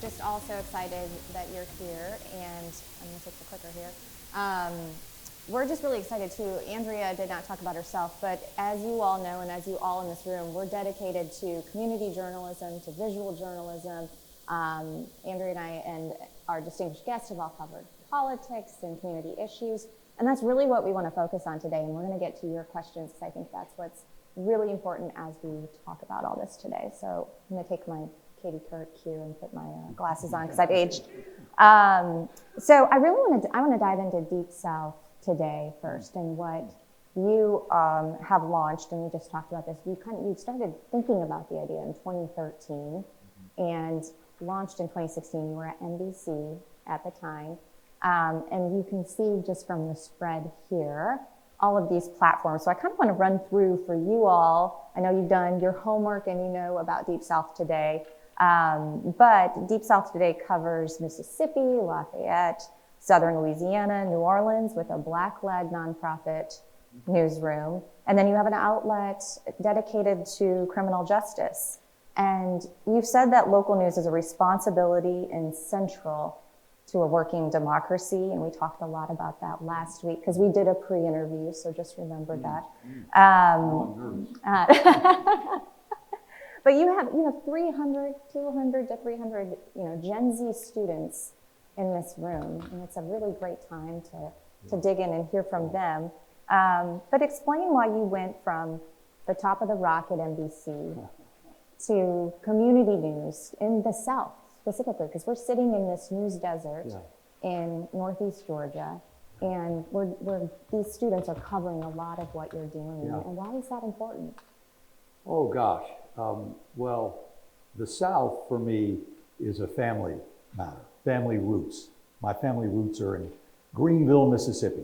just also excited that you're here, and I'm going to take the clicker here. We're just really excited too. Andrea did not talk about herself, but as you all know, and as you all in this room, we're dedicated to community journalism, to visual journalism. Andrea and I and our distinguished guests have all covered politics and community issues, and that's really what we want to focus on today, and we're going to get to your questions because I think that's what's really important as we talk about all this today. So I'm going to take my Katie Couric cue and put my glasses on because I've aged. So I really want to dive into Deep South today first, and what you have launched, and we just talked about this. You started thinking about the idea in 2013 and launched in 2016. You were at NBC at the time, and you can see just from the spread here all of these platforms. So I kind of want to run through for you all. I know you've done your homework and you know about Deep South Today, but Deep South Today covers Mississippi, Lafayette, Southern Louisiana, New Orleans with a Black-led nonprofit newsroom. And then you have an outlet dedicated to criminal justice. And you've said that local news is a responsibility and central to a working democracy, and we talked a lot about that last week because we did a pre-interview, so just remember that. But you have 200 to 300 Gen Z students in this room, and it's a really great time to dig in and hear from them. But explain why you went from the top of the rock at NBC to community news in the South. Specifically, because we're sitting in this news desert in Northeast Georgia, and these students are covering a lot of what you're doing. And why is that important? Oh gosh, well, the South for me is a family matter, family roots. My family roots are in Greenville, Mississippi,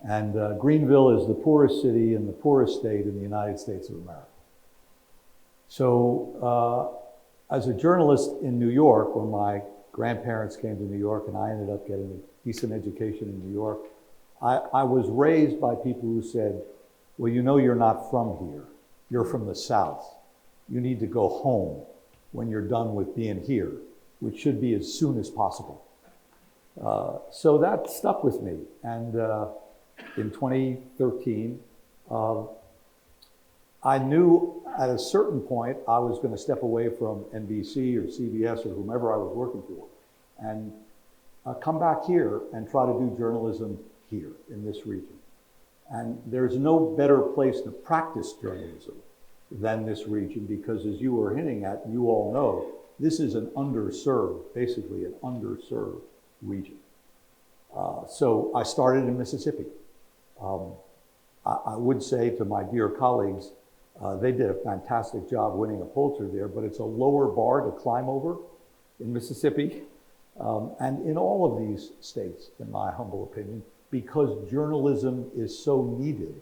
and Greenville is the poorest city and the poorest state in the United States of America. So. As a journalist in New York, when my grandparents came to New York and I ended up getting a decent education in New York, I was raised by people who said, well, you're not from here. You're from the South. You need to go home when you're done with being here, which should be as soon as possible. So that stuck with me. And in 2013, I knew at a certain point I was going to step away from NBC or CBS or whomever I was working for and come back here and try to do journalism here in this region. And there's no better place to practice journalism than this region because, as you were hinting at, you all know, this is an underserved, basically an underserved region. So I started in Mississippi. I would say to my dear colleagues, they did a fantastic job winning a Pulitzer there, but it's a lower bar to climb over in Mississippi and in all of these states, in my humble opinion, because journalism is so needed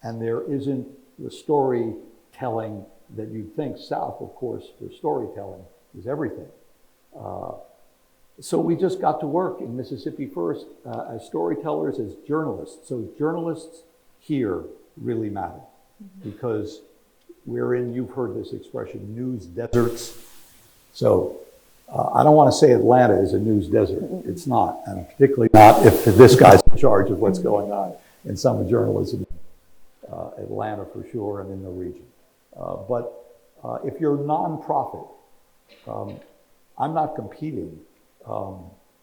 and there isn't the storytelling that you'd think. South, of course, for storytelling is everything. So we just got to work in Mississippi first as storytellers, as journalists. So journalists here really matter. Because we're in, you've heard this expression, news deserts. So I don't want to say Atlanta is a news desert. It's not, and particularly not if this guy's in charge of what's going on in some journalism, Atlanta for sure, and in the region. But if you're a nonprofit, I'm not competing.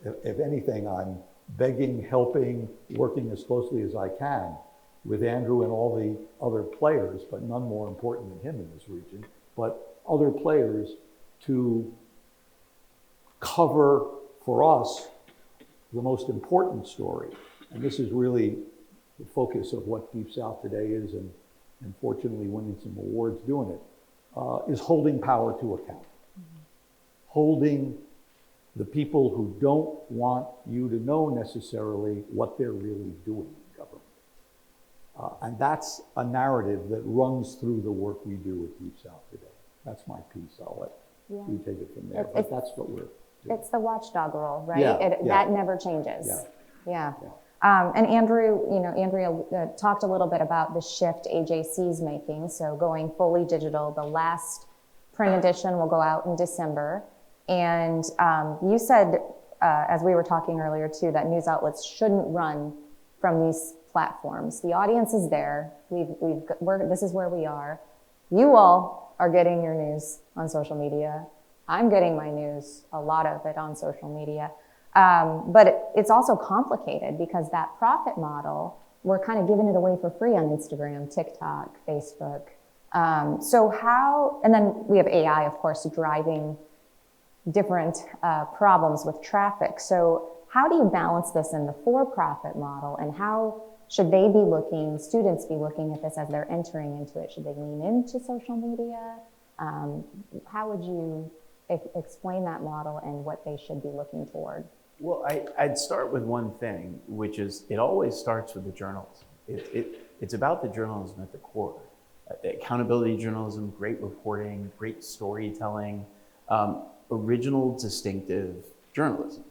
If anything, I'm begging, helping, working as closely as I can with Andrew and all the other players, but none more important than him in this region, but other players to cover for us the most important story. And this is really the focus of what Deep South Today is, and fortunately winning some awards doing it, is holding power to account. Holding the people who don't want you to know necessarily what they're really doing in government. And that's a narrative that runs through the work we do at Deep South Today. That's my piece. I'll let you take it from there. But that's what we're doing. It's the watchdog role, right? Yeah, That never changes. Yeah. And Andrea talked a little bit about the shift AJC's making, so going fully digital. The last print edition will go out in December. And you said, as we were talking earlier too, that news outlets shouldn't run from these platforms. The audience is there. This is where we are. You all are getting your news on social media. I'm getting my news, a lot of it, on social media. But it's also complicated because that profit model, we're kind of giving it away for free on Instagram, TikTok, Facebook. And then we have AI, of course, driving different problems with traffic. So how do you balance this in the for-profit model, and how should they be looking, students be looking at this as they're entering into it? Should they lean into social media? How would you explain that model and what they should be looking toward? Well, I'd start with one thing, which is it always starts with the journalism. It's about the journalism at the core. Accountability journalism, great reporting, great storytelling, original, distinctive journalism.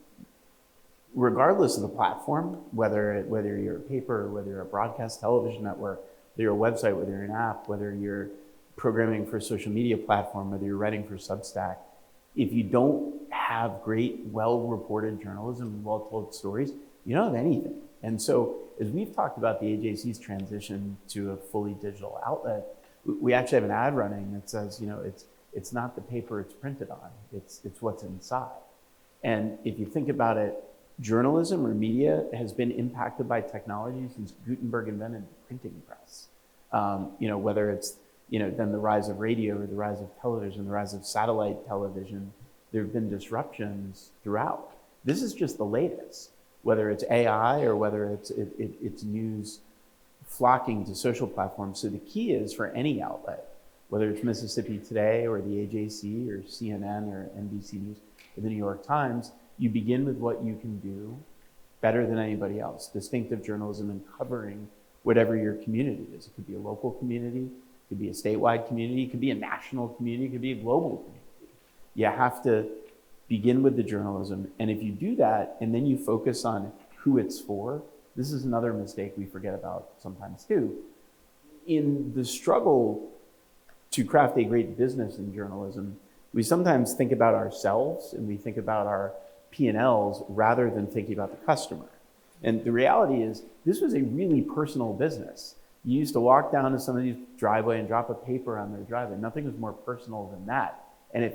Regardless of the platform, whether you're a paper, whether you're a broadcast television network, whether you're a website, whether you're an app, whether you're programming for a social media platform, whether you're writing for Substack, if you don't have great, well-reported journalism and well-told stories, you don't have anything. And so, as we've talked about the AJC's transition to a fully digital outlet, we actually have an ad running that says, it's not the paper it's printed on, it's what's inside. And if you think about it, journalism or media has been impacted by technology since Gutenberg invented the printing press. Whether it's then the rise of radio or the rise of television, the rise of satellite television, there have been disruptions throughout. This is just the latest, whether it's AI or whether it's news flocking to social platforms. So the key is for any outlet, whether it's Mississippi Today or the AJC or CNN or NBC News or the New York Times, you begin with what you can do better than anybody else, distinctive journalism and covering whatever your community is. It could be a local community, it could be a statewide community, it could be a national community, it could be a global community. You have to begin with the journalism. And if you do that, and then you focus on who it's for, this is another mistake we forget about sometimes too. In the struggle to craft a great business in journalism, we sometimes think about ourselves and we think about our P&Ls rather than thinking about the customer. And the reality is, this was a really personal business. You used to walk down to somebody's driveway and drop a paper on their driveway. Nothing was more personal than that. And if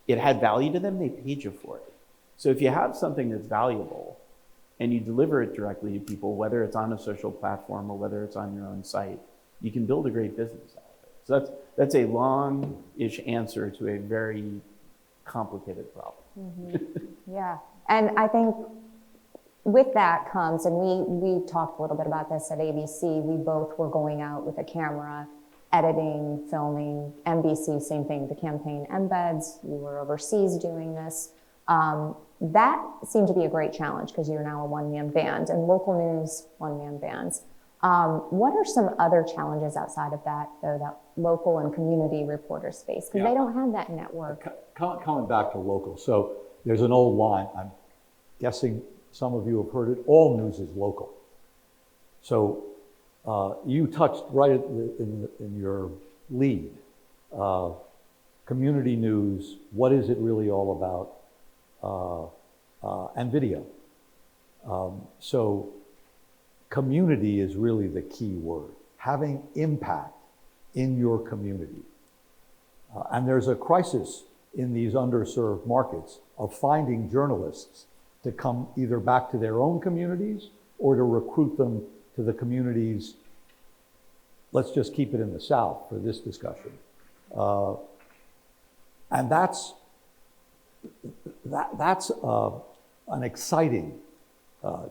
it had value to them, they paid you for it. So if you have something that's valuable and you deliver it directly to people, whether it's on a social platform or whether it's on your own site, you can build a great business out of it. So that's a long-ish answer to a very complicated problem. Mm-hmm. Yeah, and I think with that comes, and we talked a little bit about this at ABC, we both were going out with a camera, editing, filming. NBC, same thing, the campaign embeds, you were overseas doing this. That seemed to be a great challenge because you're now a one-man band, and local news, one-man bands. What are some other challenges outside of that, though, that local and community reporters face? Because they don't have that network. Coming back to local, so there's an old line, I'm guessing some of you have heard it, all news is local. So you touched right in your lead. Community news, what is it really all about? And video. So community is really the key word. Having impact in your community. And there's a crisis in these underserved markets of finding journalists to come either back to their own communities or to recruit them to the communities. Let's just keep it in the South for this discussion. And that's an exciting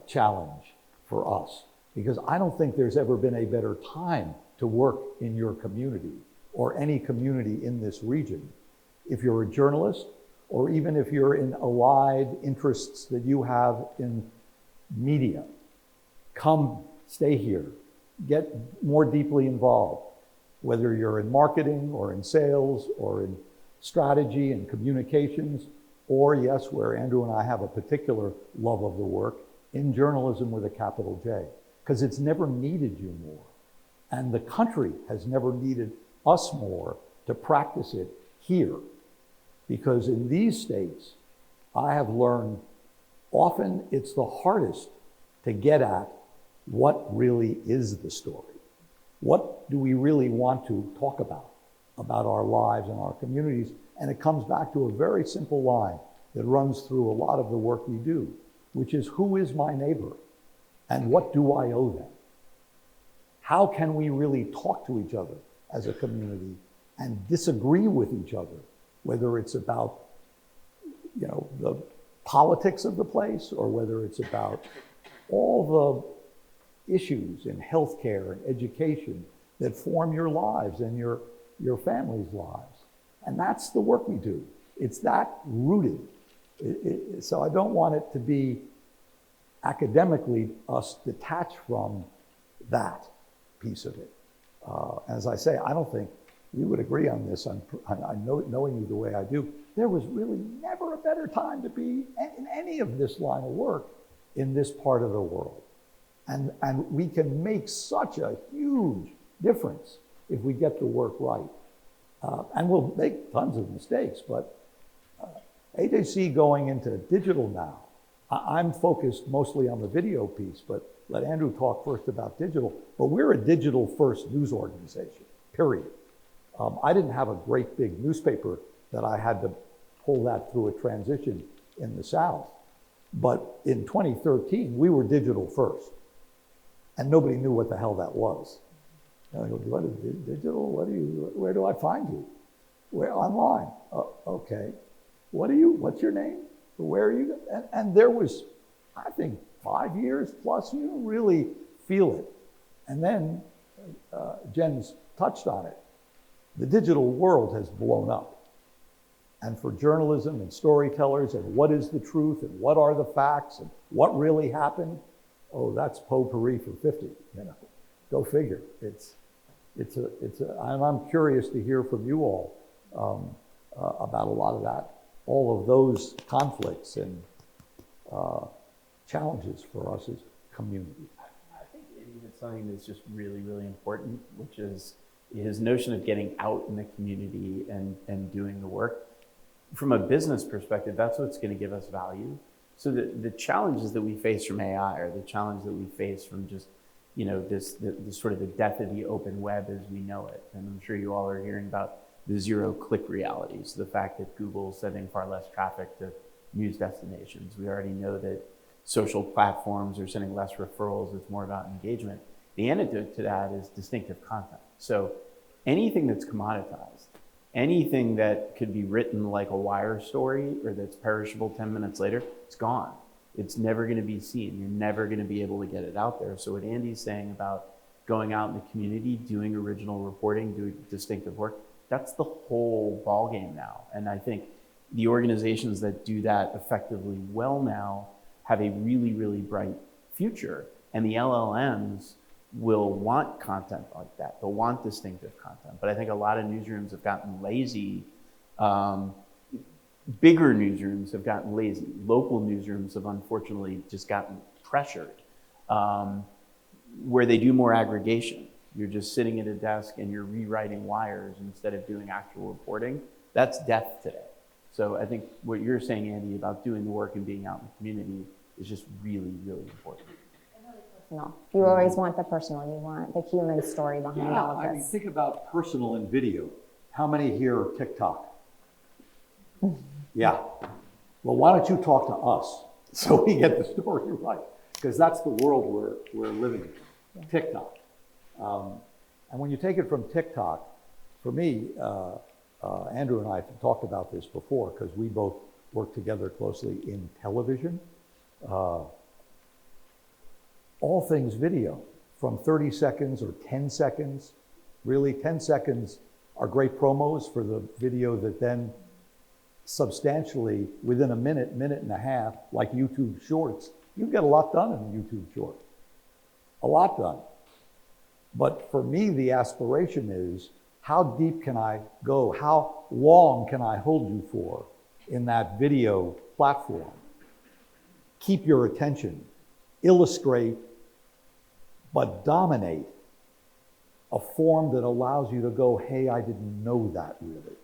challenge for us, because I don't think there's ever been a better time to work in your community or any community in this region. If you're a journalist, or even if you're in allied interests that you have in media, come stay here, get more deeply involved, whether you're in marketing or in sales or in strategy and communications, or yes, where Andrew and I have a particular love of the work, in journalism with a capital J, because it's never needed you more. And the country has never needed us more to practice it here. Because in these states, I have learned often it's the hardest to get at what really is the story. What do we really want to talk about our lives and our communities? And it comes back to a very simple line that runs through a lot of the work we do, which is, who is my neighbor and what do I owe them? How can we really talk to each other as a community and disagree with each other, whether it's about, the politics of the place, or whether it's about all the issues in healthcare and education that form your lives and your family's lives. And that's the work we do. It's that rooted. So I don't want it to be academically us detached from that piece of it. As I say, I don't think we would agree on this. Knowing you the way I do, there was really never a better time to be in any of this line of work in this part of the world. And we can make such a huge difference if we get the work right. And we'll make tons of mistakes, but AJC going into digital now, I'm focused mostly on the video piece, but let Andrew talk first about digital. But we're a digital first news organization, period. I didn't have a great big newspaper that I had to pull that through a transition in the South. But in 2013, we were digital first. And nobody knew what the hell that was. And I go, what is digital? Where do I find you? Where? Online. Okay. What's your name? Where are you? And there was, I think, 5 years plus, you don't really feel it. And then Jen's touched on it. The digital world has blown up. And for journalism and storytellers, and what is the truth, and what are the facts, and what really happened, oh, that's potpourri for 50, Go figure. I'm curious to hear from you all about a lot of that, all of those conflicts and challenges for us as a community. I think Andy hit something that's just really, really important, which is his notion of getting out in the community and doing the work. From a business perspective, that's what's going to give us value. So the challenges that we face from AI, or the challenge that we face from just, this sort of the death of the open web as we know it. And I'm sure you all are hearing about the zero-click realities, the fact that Google's sending far less traffic to news destinations. We already know that social platforms are sending less referrals. It's more about engagement. The antidote to that is distinctive content. So anything that's commoditized, anything that could be written like a wire story or that's perishable 10 minutes later, it's gone. It's never going to be seen. You're never going to be able to get it out there. So what Andy's saying about going out in the community, doing original reporting, doing distinctive work, that's the whole ballgame now. And I think the organizations that do that effectively well now have a really, really bright future. And the LLMs will want content like that. They'll want distinctive content. But I think a lot of newsrooms have gotten lazy. Bigger newsrooms have gotten lazy. Local newsrooms have unfortunately just gotten pressured, where they do more aggregation. You're just sitting at a desk and you're rewriting wires instead of doing actual reporting. That's death today. So I think what you're saying, Andy, about doing the work and being out in the community is just really, really important. Personal. You always want the personal. You want the human story behind all of this. I mean, think about personal in video. How many here are TikTok? Yeah. Well, why don't you talk to us so we get the story right? Because that's the world we're living in. Yeah. TikTok. And when you take it from TikTok, for me, Andrew and I have talked about this before because we both work together closely in television. All things video, from 30 seconds or 10 seconds. Really, 10 seconds are great promos for the video that then substantially, within a minute, minute and a half, like YouTube Shorts, you get a lot done in a YouTube Short. A lot done. But for me, the aspiration is, how deep can I go? How long can I hold you for in that video platform? Keep your attention, illustrate, but dominate a form that allows you to go, hey, I didn't know that really.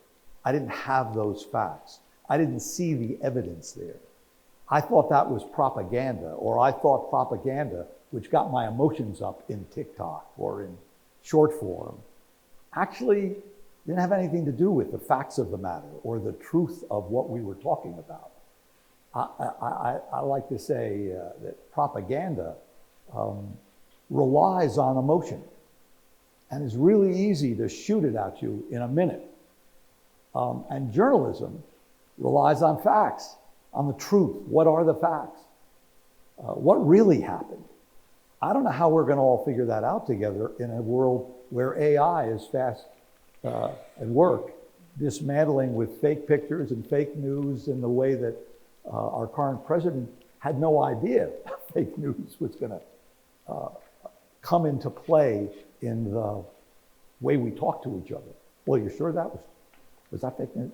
I didn't have those facts. I didn't see the evidence there. I thought that was propaganda, or I thought propaganda, which got my emotions up in TikTok or in short form, actually didn't have anything to do with the facts of the matter or the truth of what we were talking about. I like to say that propaganda relies on emotion and is really easy to shoot it at you in a minute. And journalism relies on facts, on the truth. What are the facts? What really happened? I don't know how we're going to all figure that out together in a world where AI is fast at work, dismantling with fake pictures and fake news in the way that our current president had no idea fake news was going to come into play in the way we talk to each other. Well, you sure that was that fake news?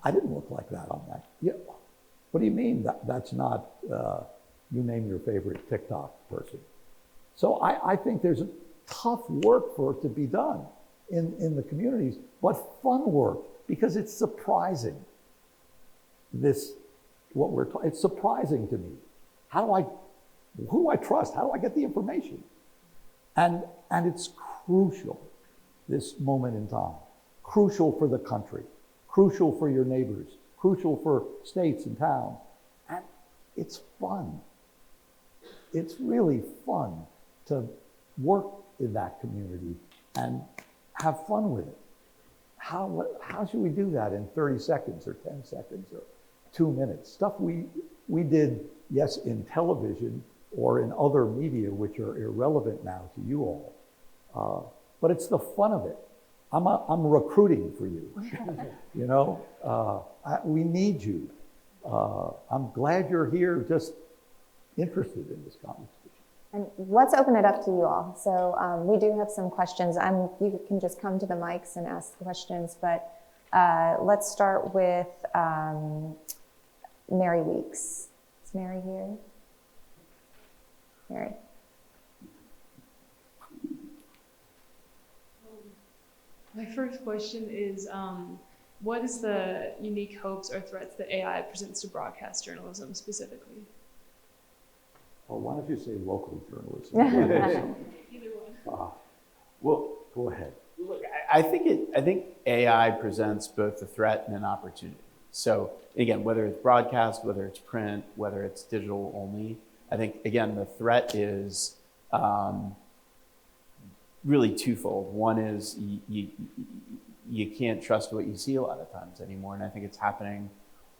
I didn't look like that on that. Yeah. What do you mean that's not, you name your favorite TikTok person? So I think there's a tough work for it to be done in the communities, but fun work, because it's surprising. It's surprising to me. Who do I trust? How do I get the information? And it's crucial, this moment in time. Crucial for the country, crucial for your neighbors, crucial for states and towns. And it's fun. It's really fun to work in that community and have fun with it. How should we do that in 30 seconds or 10 seconds or 2 minutes? Stuff we did, yes, in television or in other media, which are irrelevant now to you all. But it's the fun of it. I'm recruiting for you. You know, we need you. I'm glad you're here, just interested in this conversation. And let's open it up to you all. So we do have some questions. You can just come to the mics and ask the questions, but let's start with Mary Weeks. Is Mary here? Mary. My first question is, what is the unique hopes or threats that AI presents to broadcast journalism specifically? Well, why don't you say local journalism? Either one. Well, Go ahead. look, I think AI presents both a threat and an opportunity. So again, whether it's broadcast, whether it's print, whether it's digital only, I think again the threat is really twofold. One is you can't trust what you see a lot of times anymore, and I think it's happening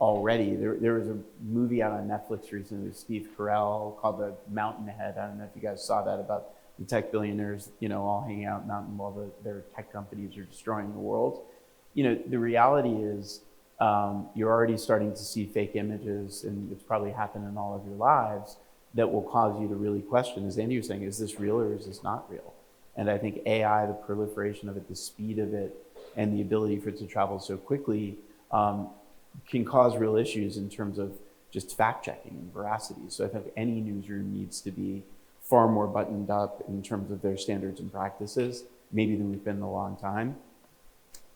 already. There was a movie out on Netflix recently with Steve Carell called The Mountainhead. I don't know if you guys saw that, about the tech billionaires, all hanging out in mountain while their tech companies are destroying the world. The reality is you're already starting to see fake images, and it's probably happened in all of your lives, that will cause you to really question, as Andy was saying, is this real or is this not real? And I think AI, the proliferation of it, the speed of it, and the ability for it to travel so quickly can cause real issues in terms of just fact checking and veracity. So I think any newsroom needs to be far more buttoned up in terms of their standards and practices, maybe than we've been in a long time.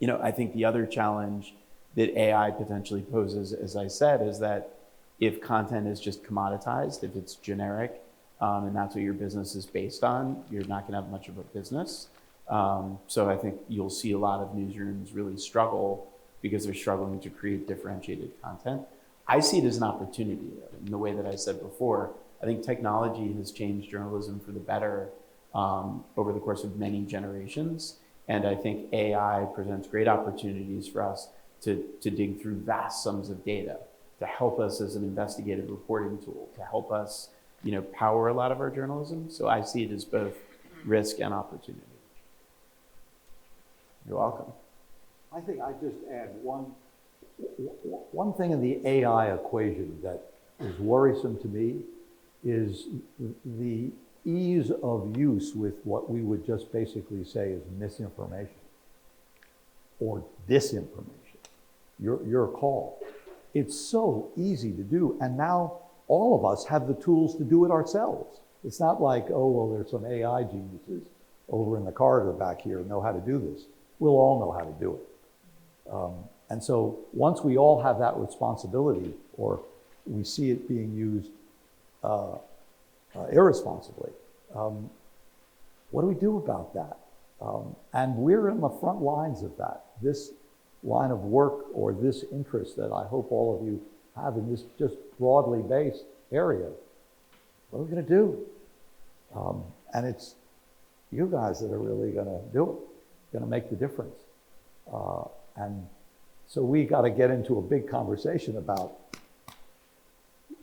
I think the other challenge that AI potentially poses, as I said, is that if content is just commoditized, if it's generic, and that's what your business is based on, you're not going to have much of a business. So I think you'll see a lot of newsrooms really struggle because they're struggling to create differentiated content. I see it as an opportunity, in the way that I said before. I think technology has changed journalism for the better over the course of many generations. And I think AI presents great opportunities for us to dig through vast sums of data, to help us as an investigative reporting tool, to help us power a lot of our journalism. So I see it as both risk and opportunity. You're welcome. I think I just add one thing in the AI equation that is worrisome to me is the ease of use with what we would just basically say is misinformation or disinformation. Your call. It's so easy to do, and now all of us have the tools to do it ourselves. It's not like, oh, well, there's some AI geniuses over in the corridor back here who know how to do this. We'll all know how to do it. And so once we all have that responsibility, or we see it being used irresponsibly, what do we do about that? And we're in the front lines of that. This line of work or this interest that I hope all of you have in this just broadly based area, what are we going to do? And it's you guys that are really going to do it, going to make the difference. And so we got to get into a big conversation about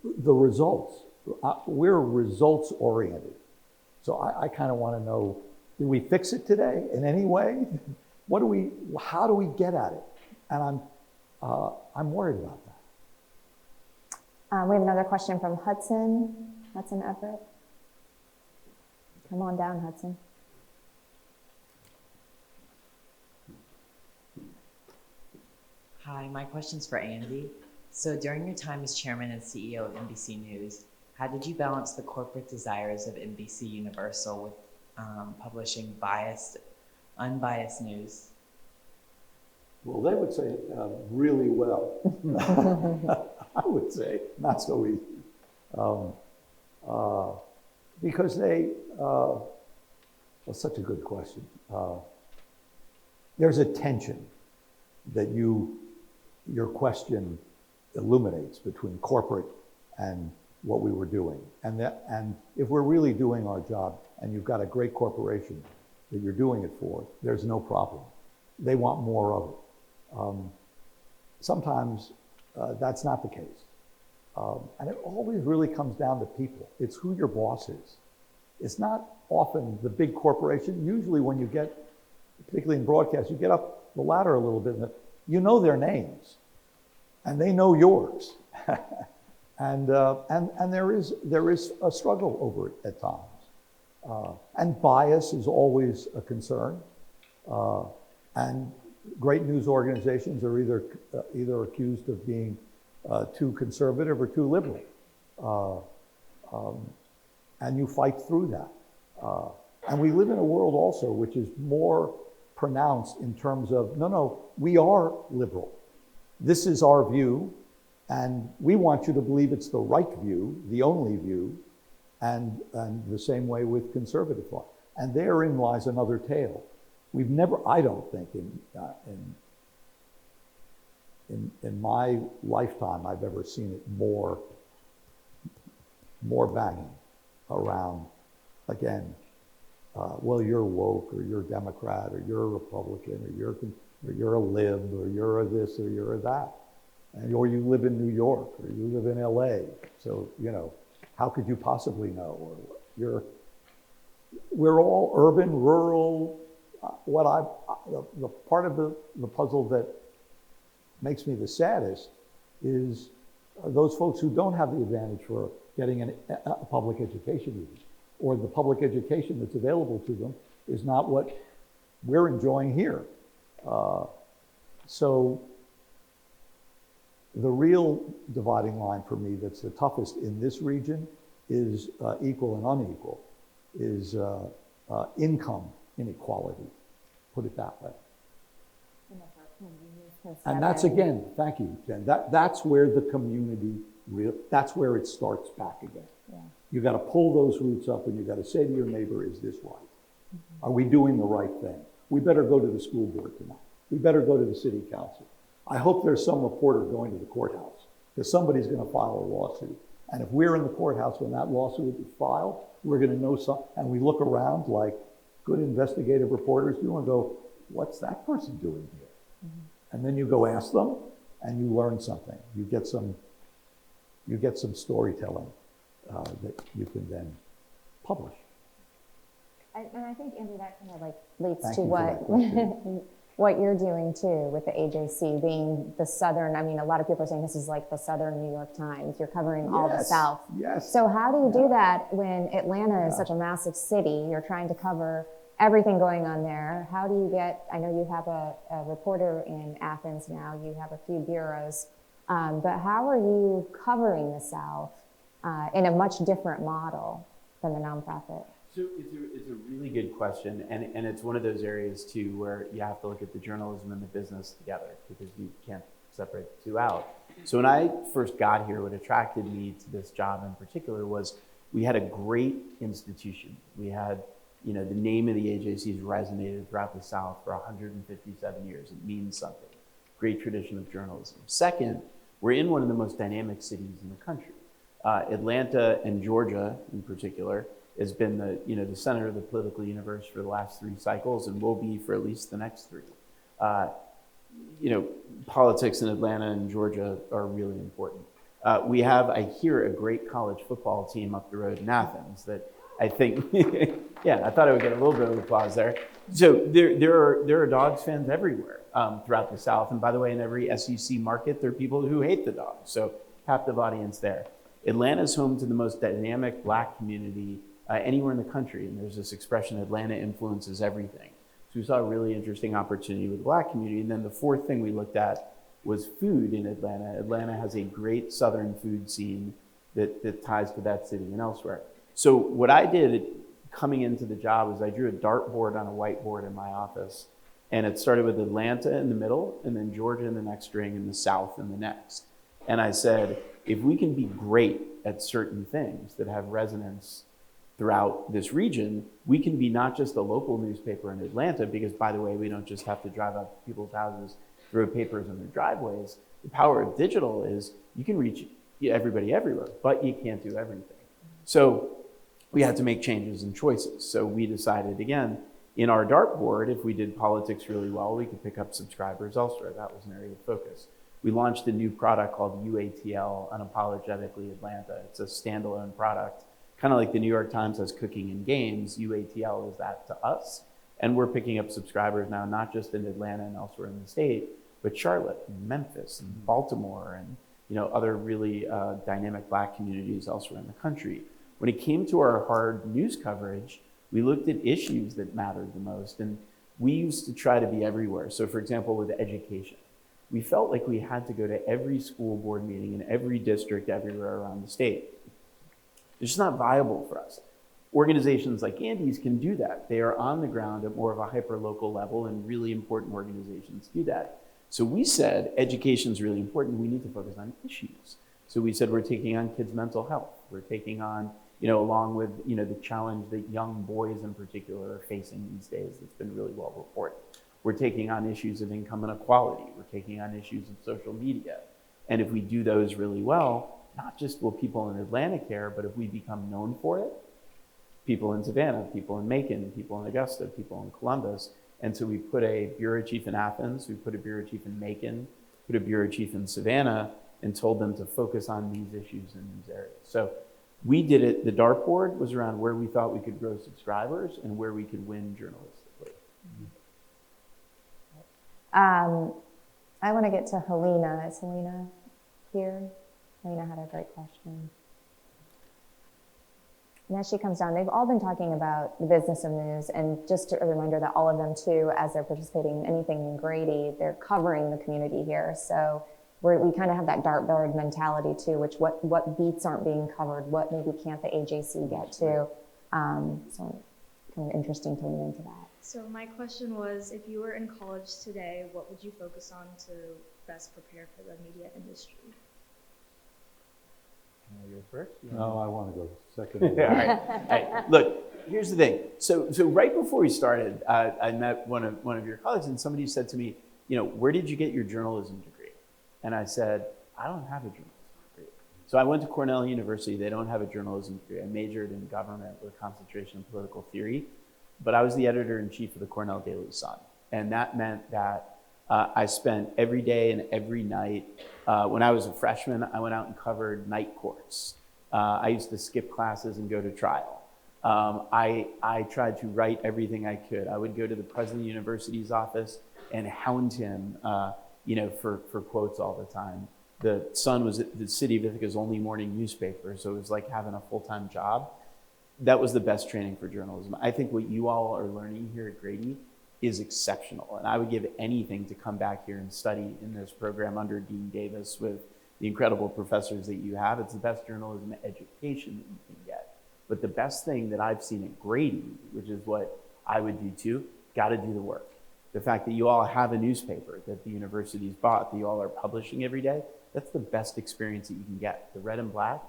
the results. We're results oriented. So I kind of want to know, did we fix it today in any way? How do we get at it? And I'm worried about that. We have another question from Hudson Everett. Come on down, Hudson. Hi, my question's for Andy. So during your time as chairman and CEO of NBC News, how did you balance the corporate desires of NBC Universal with publishing unbiased news? Well, they would say really well. I would say not so easy. Because that's such a good question. There's a tension that your question illuminates between corporate and what we were doing. And if we're really doing our job and you've got a great corporation that you're doing it for, there's no problem. They want more of it. Sometimes that's not the case. And it always really comes down to people. It's who your boss is. It's not often the big corporation. Usually when you get, particularly in broadcast, you get up the ladder a little bit, and you know their names, and they know yours. And there is a struggle over it at times. And bias is always a concern. And great news organizations are either accused of being too conservative or too liberal. And you fight through that. And we live in a world also which is more pronounced in terms of, no, we are liberal. This is our view, and we want you to believe it's the right view, the only view, and the same way with conservative thought. And therein lies another tale. We've never, I don't think, in my lifetime, I've ever seen it more banging around, again, well, you're woke, or you're Democrat, or you're a Republican, or you're a lib, or you're a this, or you're a that. Or you live in New York, or you live in LA. So, how could you possibly know? Or we're all urban, rural. The part of the puzzle that makes me the saddest is those folks who don't have the advantage for getting a public education even, or the public education that's available to them is not what we're enjoying here. So the real dividing line for me that's the toughest in this region is equal and unequal, is income inequality, put it that way. And that's, again, thank you, Jen, that's where the community, that's where it starts back again. Yeah. You got to pull those roots up, and you got to say to your neighbor, is this right? Mm-hmm. Are we doing the right thing? We better go to the school board tonight. We better go to the city council. I hope there's some reporter going to the courthouse, because somebody's going to file a lawsuit. And if we're in the courthouse when that lawsuit is filed, we're going to know something. And we look around like good investigative reporters do and go, what's that person doing here? Mm-hmm. And then you go ask them, and you learn something. You get some storytelling that you can then publish. And I think, Andrew, that kind of like leads Thank to you for what you're doing too with the AJC being the southern. I mean, a lot of people are saying this is like the Southern New York Times. You're covering all the South. Yes. So how do you do that when Atlanta is such a massive city? You're trying to cover everything going on there. How do you get, I know you have a reporter in Athens now, you have a few bureaus, but how are you covering the South in a much different model than the nonprofit? So it's a really good question, and it's one of those areas too where you have to look at the journalism and the business together because you can't separate the two out. So when I first got here, what attracted me to this job in particular was we had a great institution. We had, the name of the AJC's resonated throughout the South for 157 years. It means something. Great tradition of journalism. Second, we're in one of the most dynamic cities in the country. Atlanta and Georgia in particular has been the center of the political universe for the last 3 cycles and will be for at least the next 3. Politics in Atlanta and Georgia are really important. We have, I hear, a great college football team up the road in Athens that I think, yeah, I thought I would get a little bit of applause there. So there are Dogs fans everywhere throughout the South. And by the way, in every SEC market, there are people who hate the Dogs. So captive audience there. Atlanta's home to the most dynamic Black community anywhere in the country. And there's this expression, Atlanta influences everything. So we saw a really interesting opportunity with the Black community. And then the fourth thing we looked at was food in Atlanta. Atlanta has a great Southern food scene that ties to that city and elsewhere. So what I did coming into the job is I drew a dartboard on a whiteboard in my office. And it started with Atlanta in the middle, and then Georgia in the next string, and the South in the next. And I said, if we can be great at certain things that have resonance throughout this region, we can be not just a local newspaper in Atlanta, because by the way, we don't just have to drive up to people's houses, throw papers in their driveways. The power of digital is you can reach everybody everywhere, but you can't do everything. So we had to make changes and choices. So we decided, again, in our dartboard, if we did politics really well, we could pick up subscribers elsewhere. That was an area of focus. We launched a new product called UATL, Unapologetically Atlanta. It's a standalone product, kind of like the New York Times has cooking and games. UATL is that to us. And we're picking up subscribers now, not just in Atlanta and elsewhere in the state, but Charlotte and Memphis and Baltimore and other really dynamic Black communities elsewhere in the country. When it came to our hard news coverage, we looked at issues that mattered the most, and we used to try to be everywhere. So for example, with education, we felt like we had to go to every school board meeting in every district everywhere around the state. It's just not viable for us. Organizations like Andy's can do that. They are on the ground at more of a hyper-local level, and really important organizations do that. So we said, education is really important. We need to focus on issues. So we said, we're taking on kids' mental health. We're taking on, along with, the challenge that young boys in particular are facing these days that's been really well reported. We're taking on issues of income inequality. We're taking on issues of social media. And if we do those really well, not just will people in Atlanta care, but if we become known for it, people in Savannah, people in Macon, people in Augusta, people in Columbus. And so we put a bureau chief in Athens, we put a bureau chief in Macon, put a bureau chief in Savannah, and told them to focus on these issues in these areas. So we did it, the dartboard was around where we thought we could grow subscribers and where we could win journalistically. I want to get to Helena. Is Helena here? Helena had a great question. And as she comes down, they've all been talking about the business of news, and just a reminder that all of them too, as they're participating in anything in Grady, they're covering the community here. So we kind of have that dartboard mentality too, which what beats aren't being covered, what maybe can't the AJC get to. So kind of interesting to lean into that. So my question was, if you were in college today, what would you focus on to best prepare for the media industry? Can I go first? No, I want to go second. All right. Look, here's the thing. So right before we started, I met one of your colleagues, and somebody said to me, where did you get your journalism degree? And I said, I don't have a journalism degree. So I went to Cornell University. They don't have a journalism degree. I majored in government with a concentration in political theory, but I was the editor-in-chief of the Cornell Daily Sun. And that meant that I spent every day and every night. When I was a freshman, I went out and covered night courts. I used to skip classes and go to trial. I tried to write everything I could. I would go to the president of the university's office and hound him for quotes all the time. The Sun was the city of Ithaca's only morning newspaper, so it was like having a full-time job. That was the best training for journalism. I think what you all are learning here at Grady is exceptional, and I would give anything to come back here and study in this program under Dean Davis with the incredible professors that you have. It's the best journalism education that you can get. But the best thing that I've seen at Grady, which is what I would do too, got to do the work. The fact that you all have a newspaper that the university's bought, that you all are publishing every day, that's the best experience that you can get. The red and black,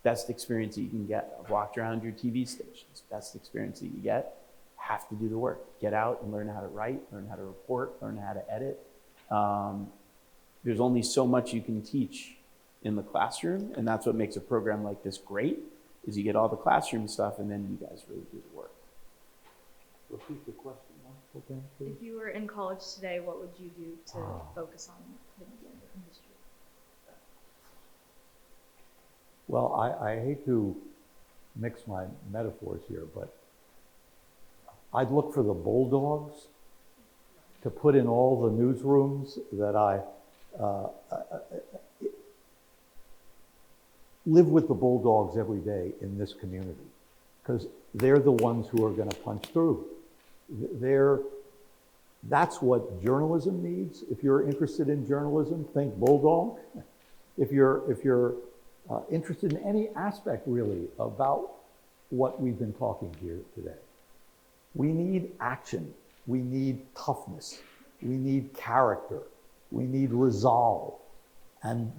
best experience that you can get. I've walked around your TV stations, best experience that you get. Have to do the work. Get out and learn how to write, learn how to report, learn how to edit. There's only so much you can teach in the classroom, and that's what makes a program like this great, is you get all the classroom stuff and then you guys really do the work. Repeat the question once again, please. If you were in college today, what would you do to focus on the media industry? Well, I hate to mix my metaphors here, but I'd look for the bulldogs to put in all the newsrooms that I live with the bulldogs every day in this community, because they're the ones who are going to punch through. That's what journalism needs. If you're interested in journalism, think bulldog. If you're interested in any aspect really about what we've been talking here today, we need action. We need toughness. We need character. We need resolve. And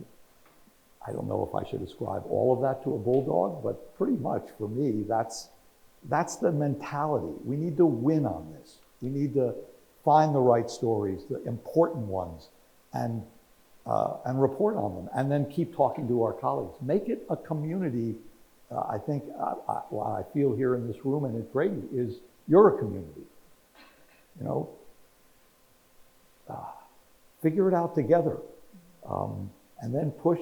I don't know if I should ascribe all of that to a bulldog, but pretty much for me, that's the mentality. We need to win on this. We need to find the right stories, the important ones, and report on them, and then keep talking to our colleagues. Make it a community. I think what I feel here in this room and at Grady is you're a community. You know, figure it out together, and then push.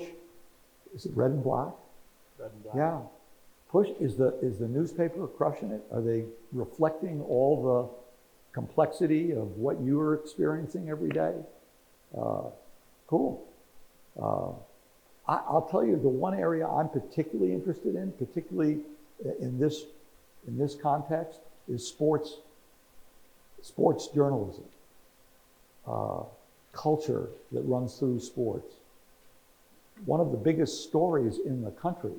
Is it red and black? Red and black. Yeah. Push. Is the newspaper crushing it? Are they reflecting all the complexity of what you are experiencing every day? Cool. I'll tell you the one area I'm particularly interested in, particularly in this context, is sports journalism, culture that runs through sports. One of the biggest stories in the country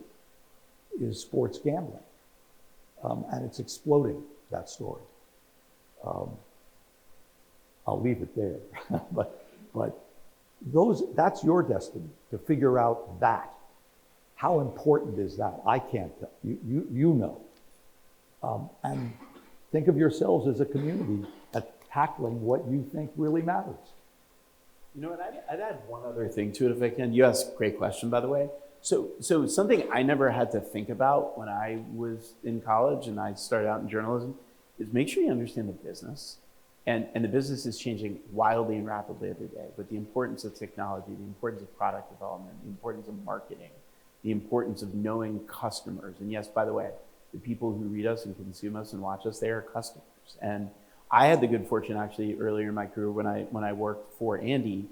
is sports gambling, and it's exploding, that story. I'll leave it there, but that's your destiny, to figure out that. How important is that? I can't tell. You know. And think of yourselves as a community at tackling what you think really matters. You know what, I'd add one other thing to it if I can. You asked a great question, by the way. So something I never had to think about when I was in college and I started out in journalism is make sure you understand the business. And the business is changing wildly and rapidly every day. But the importance of technology, the importance of product development, the importance of marketing, the importance of knowing customers. And yes, by the way, the people who read us and consume us and watch us, they are customers. And I had the good fortune actually earlier in my career when I worked for Andy.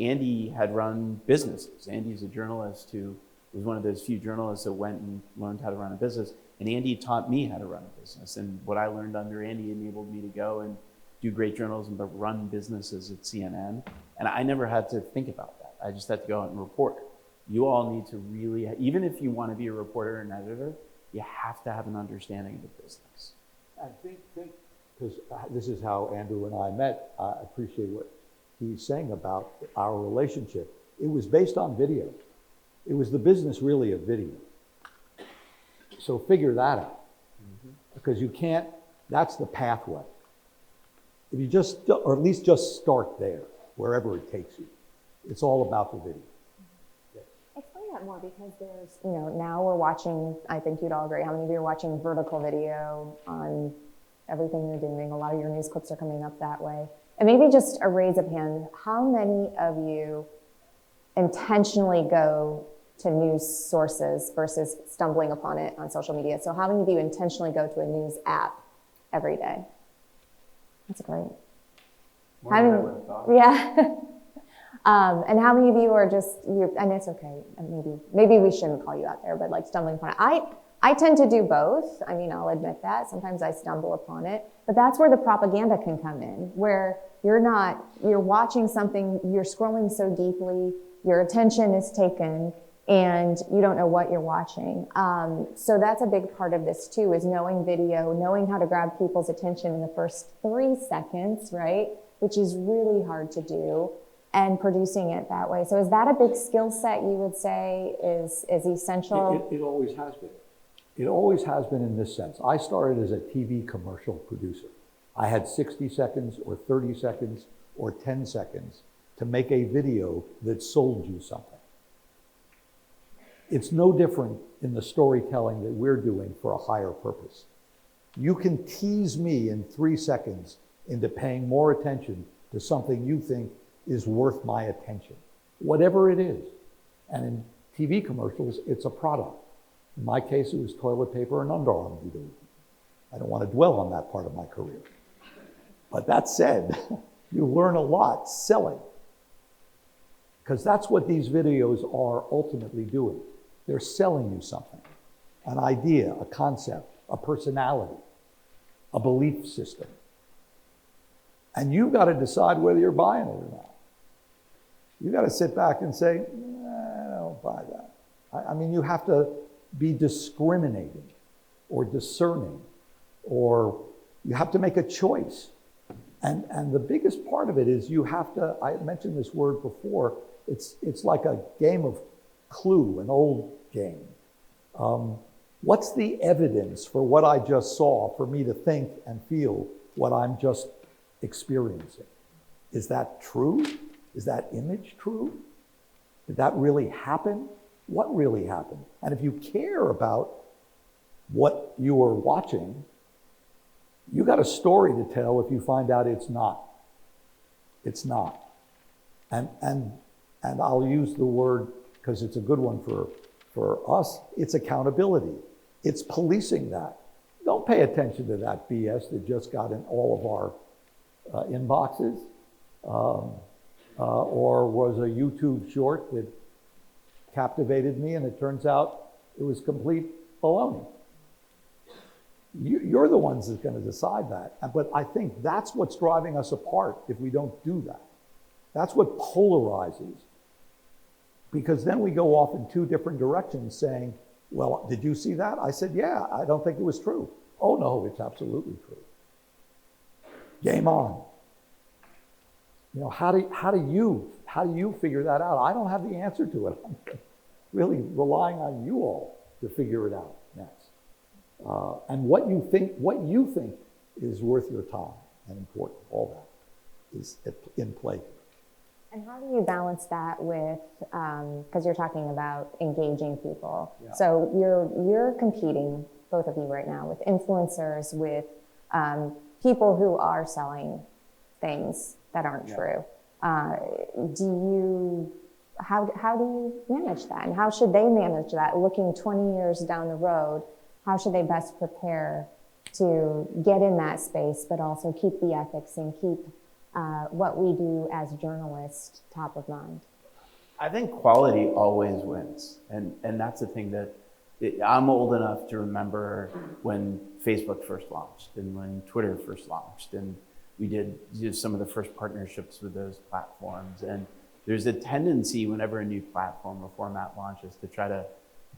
Andy had run businesses. Andy's a journalist who was one of those few journalists that went and learned how to run a business. And Andy taught me how to run a business. And what I learned under Andy enabled me to go and do great journalism, but run businesses at CNN. And I never had to think about that. I just had to go out and report. You all need to really, even if you want to be a reporter and editor, you have to have an understanding of the business. And think, because this is how Andrew and I met. I appreciate what he's saying about our relationship. It was based on video. It was the business really of video. So figure that out. Because you can't, that's the pathway. If you just, or at least just start there, wherever it takes you. It's all about the video. Explain that more, because there's, now we're watching, I think you'd all agree, how many of you are watching vertical video on everything you're doing? A lot of your news clips are coming up that way. And maybe just a raise of hand, how many of you intentionally go to news sources versus stumbling upon it on social media? So how many of you intentionally go to a news app every day? That's great. Yeah. And how many of you are just, and it's okay, and maybe we shouldn't call you out there, but like stumbling upon it. I tend to do both. I mean, I'll admit that. Sometimes I stumble upon it. But that's where the propaganda can come in, where you're watching something, you're scrolling so deeply, your attention is taken, and you don't know what you're watching. So that's a big part of this too, is knowing video, knowing how to grab people's attention in the first 3 seconds, right? Which is really hard to do, and producing it that way. So is that a big skill set you would say is essential? It always has been. It always has been in this sense. I started as a TV commercial producer. I had 60 seconds or 30 seconds or 10 seconds to make a video that sold you something. It's no different in the storytelling that we're doing for a higher purpose. You can tease me in 3 seconds into paying more attention to something you think is worth my attention, whatever it is. And in TV commercials, it's a product. In my case, it was toilet paper and underarm deodorant. I don't want to dwell on that part of my career. But that said, you learn a lot selling, because that's what these videos are ultimately doing. They're selling you something, an idea, a concept, a personality, a belief system. And you've got to decide whether you're buying it or not. You've got to sit back and say, I don't buy that. I mean, you have to be discriminating or discerning, or you have to make a choice. And the biggest part of it is you have to, I mentioned this word before, it's like a game of Clue, an old game. What's the evidence for what I just saw for me to think and feel what I'm just experiencing? Is that true? Is that image true? Did that really happen? What really happened? And if you care about what you are watching, you got a story to tell if you find out it's not. It's not. And I'll use the word, because it's a good one for us, it's accountability. It's policing that. Don't pay attention to that BS that just got in all of our inboxes, or was a YouTube short that captivated me and it turns out it was complete baloney. You're the ones that's going to decide that. But I think that's what's driving us apart if we don't do that. That's what polarizes. Because then we go off in 2 different directions saying, well, did you see that? I said, yeah, I don't think it was true. Oh no, it's absolutely true. Game on. You know, how do you figure that out? I don't have the answer to it. I'm really relying on you all to figure it out next. And what you think is worth your time and important, all that is in play. And how do you balance that with, because you're talking about engaging people. Yeah. So you're competing, both of you right now, with influencers, with people who are selling things that aren't true. How do you manage that? And how should they manage that? Looking 20 years down the road, how should they best prepare to get in that space, but also keep the ethics and keep what we do as journalists top of mind? I think quality always wins. And that's the thing that I'm old enough to remember when Facebook first launched and when Twitter first launched. And we did some of the first partnerships with those platforms. And there's a tendency whenever a new platform or format launches to try to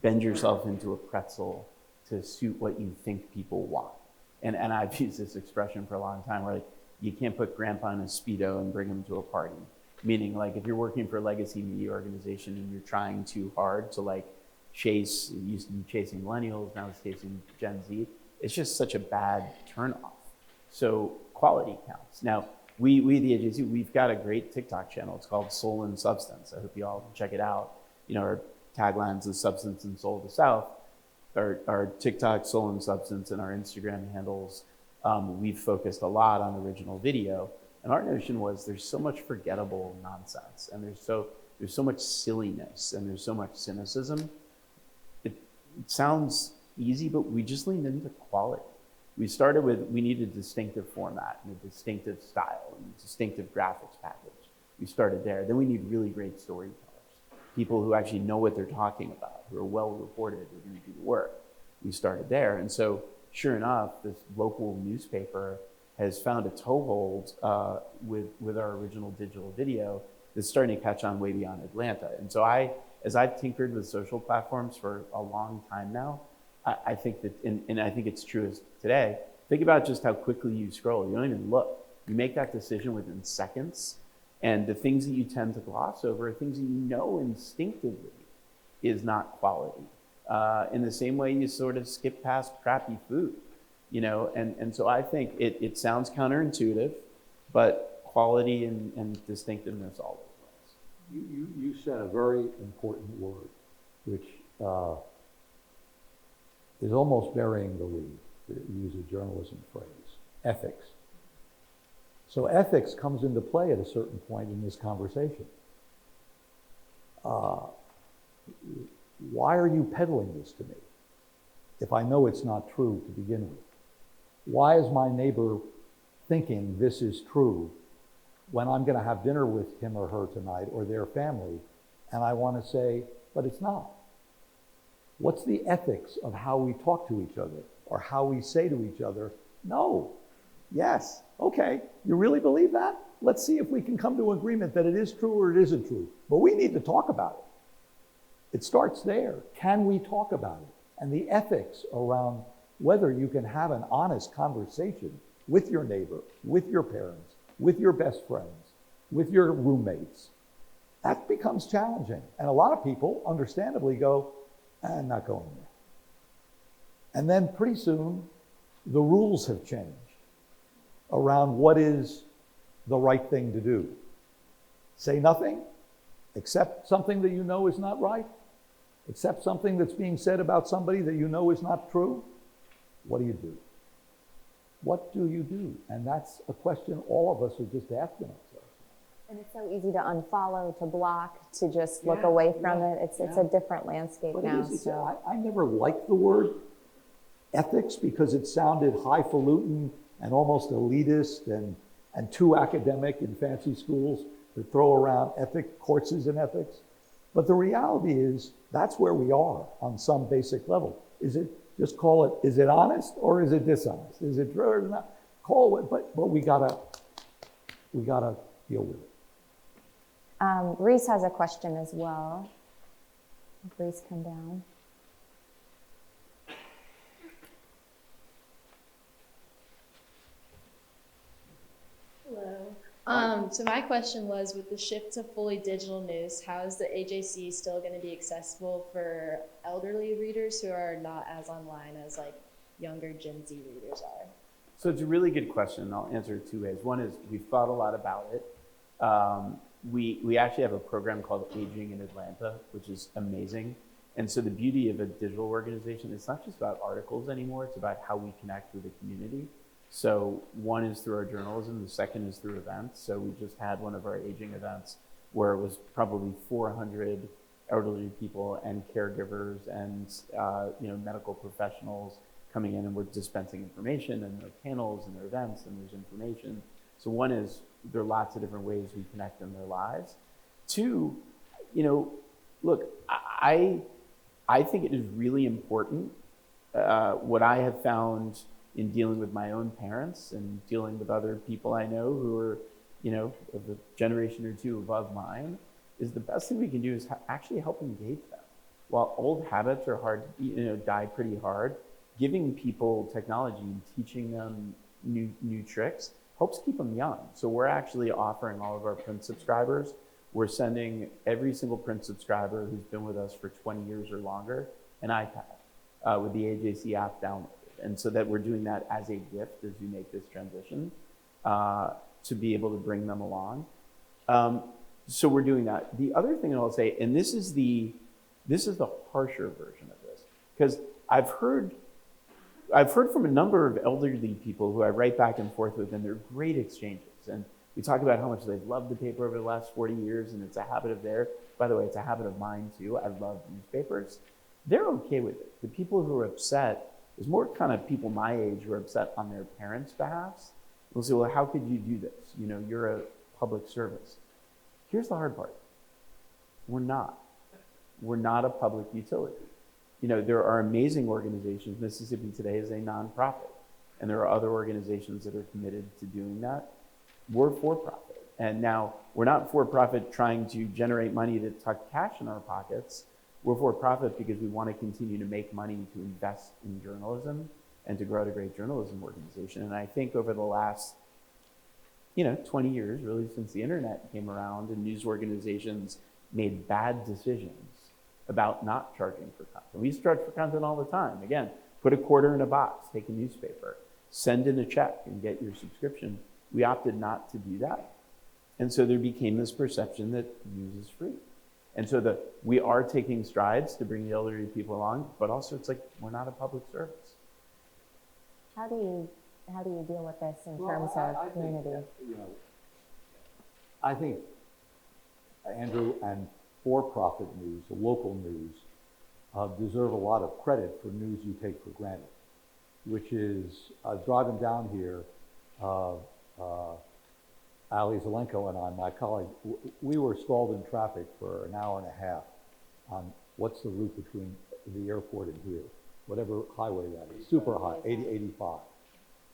bend yourself into a pretzel to suit what you think people want. And I've used this expression for a long time where, like, you can't put grandpa in a Speedo and bring him to a party. Meaning, like, if you're working for a legacy media organization and you're trying too hard to, like, chase, it used to be chasing millennials, now it's chasing Gen Z, it's just such a bad turnoff. So quality counts. Now, we the agency, we've got a great TikTok channel. It's called Soul and Substance. I hope you all check it out. You know, our taglines is Substance and Soul of the South. Our TikTok, Soul and Substance, and our Instagram handles, we've focused a lot on original video. And our notion was there's so much forgettable nonsense, and there's so much silliness, and there's so much cynicism. It sounds easy, but we just leaned into quality. We started with, we need a distinctive format and a distinctive style and a distinctive graphics package. We started there. Then we need really great storytellers, people who actually know what they're talking about, who are well reported, who are going to do the work. We started there. And so sure enough, this local newspaper has found a toehold with our original digital video that's starting to catch on way beyond Atlanta. And so I as I've tinkered with social platforms for a long time now, I think that, and I think it's true as today, think about just how quickly you scroll. You don't even look. You make that decision within seconds, and the things that you tend to gloss over are things that you know instinctively is not quality. In the same way you sort of skip past crappy food, and so I think it sounds counterintuitive, but quality and distinctiveness always wins. You said a very important word, which is almost burying the lead, to use a journalism phrase, ethics. So ethics comes into play at a certain point in this conversation. Why are you peddling this to me if I know it's not true to begin with? Why is my neighbor thinking this is true when I'm going to have dinner with him or her tonight or their family, and I want to say, but it's not? What's the ethics of how we talk to each other or how we say to each other, no, yes, okay, you really believe that? Let's see if we can come to agreement that it is true or it isn't true. But we need to talk about it. It starts there. Can we talk about it? And the ethics around whether you can have an honest conversation with your neighbor, with your parents, with your best friends, with your roommates, that becomes challenging. And a lot of people understandably go, I'm not going there. And then pretty soon, the rules have changed around what is the right thing to do. Say nothing, accept something that you know is not right, accept something that's being said about somebody that you know is not true. What do you do? What do you do? And that's a question all of us are just asking ourselves. And it's so easy to unfollow, to block, to just look away from it. It's a different landscape But now. I never liked the word ethics because it sounded highfalutin and almost elitist and too academic in fancy schools to throw around courses in ethics. But the reality is that's where we are on some basic level. Just call it, is it honest or is it dishonest? Is it true or not? Call it, but we gotta deal with it. Reese has a question as well. Reese, come down. Hello. So my question was, with the shift to fully digital news, how is the AJC still going to be accessible for elderly readers who are not as online as like younger Gen Z readers are? So it's a really good question. I'll answer it two ways. One is we've thought a lot about it. We actually have a program called Aging in Atlanta, which is amazing. And so the beauty of a digital organization, it's not just about articles anymore, it's about how we connect with the community. So one is through our journalism, the second is through events. So we just had one of our aging events where it was probably 400 elderly people and caregivers and medical professionals coming in, and we're dispensing information, and there are panels and there are events and there's information. So one is there are lots of different ways we connect in their lives. Two, look, I think it is really important. What I have found in dealing with my own parents and dealing with other people I know who are, of a generation or two above mine, is the best thing we can do is actually help engage them. While old habits are hard, die pretty hard, giving people technology and teaching them new tricks helps keep them young. So we're actually offering all of our print subscribers, we're sending every single print subscriber who's been with us for 20 years or longer an iPad with the AJC app downloaded. And so that we're doing that as a gift as you make this transition to be able to bring them along. So we're doing that. The other thing I'll say, and this is the harsher version of this, because I've heard from a number of elderly people who I write back and forth with, and they're great exchanges. And we talk about how much they've loved the paper over the last 40 years, and it's a habit of theirs. By the way, it's a habit of mine too. I love newspapers. They're okay with it. The people who are upset, there's more kind of people my age who are upset on their parents' behalf. They'll say, well, how could you do this? You're a public service. Here's the hard part. We're not. We're not a public utility. There are amazing organizations. Mississippi Today is a nonprofit, and there are other organizations that are committed to doing that. We're for profit, And now we're not for-profit trying to generate money to tuck cash in our pockets. We're for-profit because we want to continue to make money to invest in journalism and to grow a great journalism organization. And I think over the last 20 years, really since the internet came around and news organizations made bad decisions about not charging for content. We used to charge for content all the time. Again, put a quarter in a box, take a newspaper, send in a check and get your subscription. We opted not to do that. And so there became this perception that news is free. And so we are taking strides to bring the elderly people along, but also it's like we're not a public service. How do you deal with this in terms of community? I think, Andrew, and for-profit news, local news, deserve a lot of credit for news you take for granted, which is driving down here, Ali Zelenko and I, my colleague, we were stalled in traffic for an hour and a half on what's the route between the airport and here, whatever highway that is, super high, 85.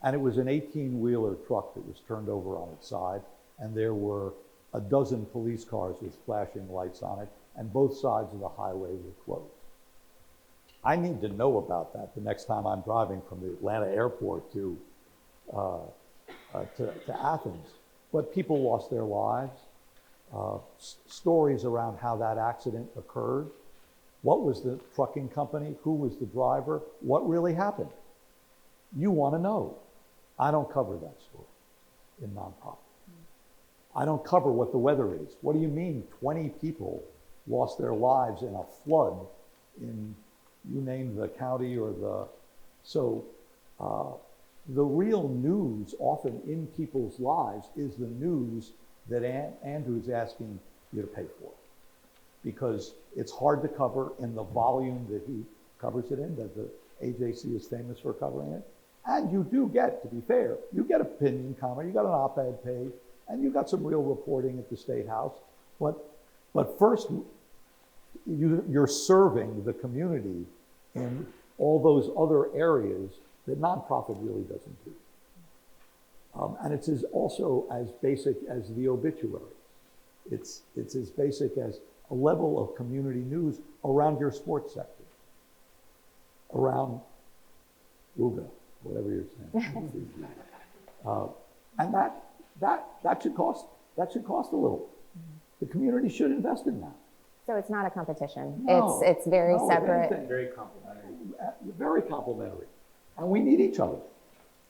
And it was an 18-wheeler truck that was turned over on its side, and there were a dozen police cars with flashing lights on it, and both sides of the highway were closed. I need to know about that the next time I'm driving from the Atlanta airport to Athens. But people lost their lives. Stories around how that accident occurred. What was the trucking company? Who was the driver? What really happened? You want to know. I don't cover that story in nonprofit. I don't cover what the weather is. What do you mean 20 people lost their lives in a flood in, you name the county or the, so the real news often in people's lives is the news that Andrew's asking you to pay for. Because it's hard to cover in the volume that he covers it in, that the AJC is famous for covering it. And you do get, to be fair, you get opinion comment, you got an op-ed page, and you got some real reporting at the State House. But first, you're serving the community in all those other areas that nonprofit really doesn't do. And it's also as basic as the obituary. It's as basic as a level of community news around your sports sector, around Uga, whatever you're saying. And that should cost a little. The community should invest in that. So it's not a competition. No, it's very no, separate. Very complementary. Very complementary. And we need each other.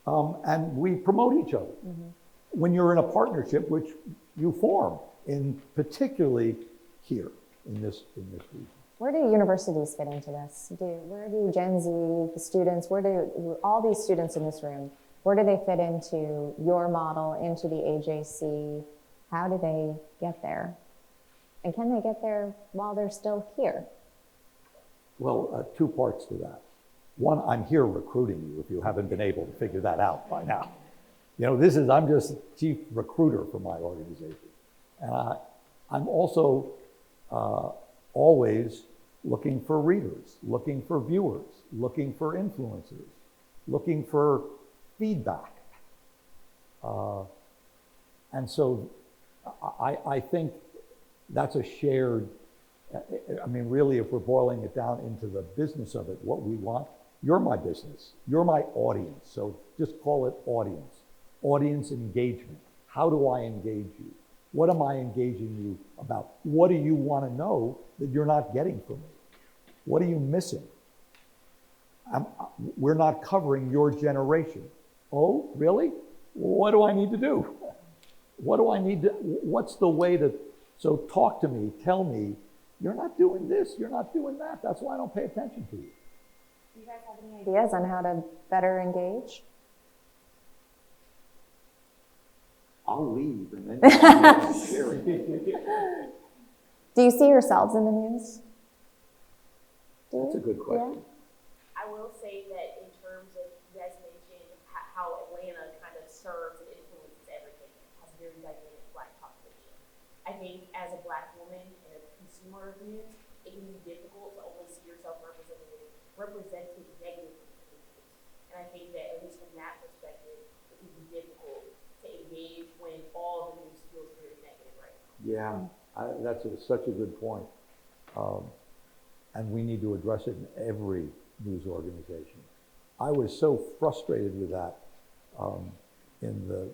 And we promote each other. Mm-hmm. When you're in a partnership, which you form, particularly here in this region. Where do universities fit into this? Where do Gen Z, the students, where do all these students in this room, where do they fit into your model, into the AJC? How do they get there? And can they get there while they're still here? Well, two parts to that. One, I'm here recruiting you if you haven't been able to figure that out by now. I'm just chief recruiter for my organization. And I'm also always looking for readers, looking for viewers, looking for influencers, looking for feedback. And so I think that's a shared, really, if we're boiling it down into the business of it, what we want, you're my business, you're my audience. So just call it audience engagement. How do I engage you? What am I engaging you about? What do you want to know that you're not getting from me? What are you missing? We're not covering your generation. Oh, really? What do I need to do? What's the way to, so talk to me, tell me, you're not doing this, you're not doing that. That's why I don't pay attention to you. Do you guys have any ideas on how to better engage? I'll leave and then share it. Do you see yourselves in the news? That's a good question. Yeah. I will say that in terms of, you guys mentioned how Atlanta kind of serves and influences everything, it has a very dynamic Black population. I think as a Black woman and a consumer of news, it can be difficult to only see yourself represented negatively in the news. And I think that at least from that perspective, it can be difficult to engage when all the news feels very Yeah, that's such a good point. And we need to address it in every news organization. I was so frustrated with that in the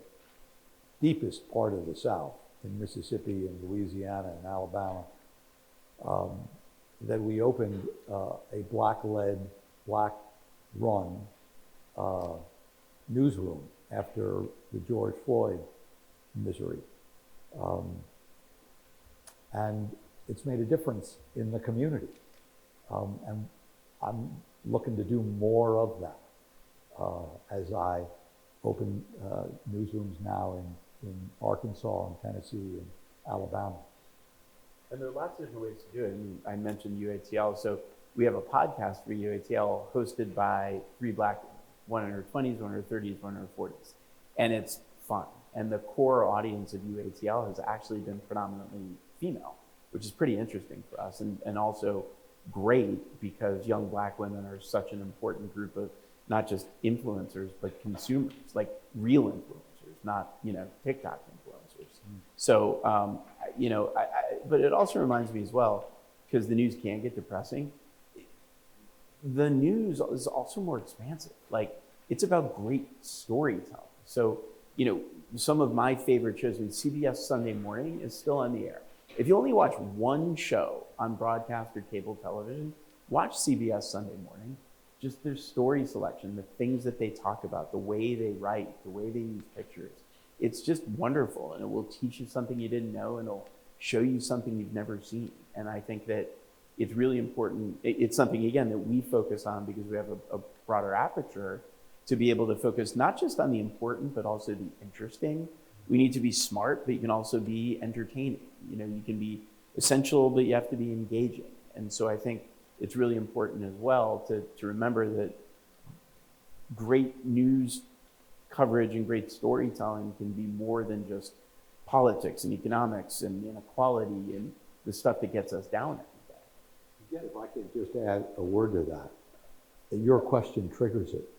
deepest part of the South, in Mississippi and Louisiana and Alabama, that we opened a black-led, black-run newsroom after the George Floyd misery. And it's made a difference in the community. And I'm looking to do more of that as I open newsrooms now in Arkansas and Tennessee and Alabama. And there are lots of different ways to do it. And I mentioned UATL. So we have a podcast for UATL hosted by 3 black women, one in her 20s, one in her 30s, one in her 40s. And it's fun. And the core audience of UATL has actually been predominantly female, which is pretty interesting for us. And also great because young black women are such an important group of not just influencers, but consumers, like real influencers, not, TikTok influencers. So, but it also reminds me as well, because the news can get depressing, the news is also more expansive. Like, it's about great storytelling. So, some of my favorite shows, CBS Sunday Morning is still on the air. If you only watch one show on broadcast or cable television, watch CBS Sunday Morning. Just their story selection, the things that they talk about, the way they write, the way they use pictures. It's just wonderful, and it will teach you something you didn't know, and it'll show you something you've never seen. And I think that it's really important. It's something, again, that we focus on because we have a broader aperture to be able to focus not just on the important, but also the interesting. We need to be smart, but you can also be entertaining. You can be essential, but you have to be engaging. And so I think it's really important as well to remember that great news coverage and great storytelling can be more than just politics and economics and inequality and the stuff that gets us down every day. Again, if I could just add a word to that, your question triggers it.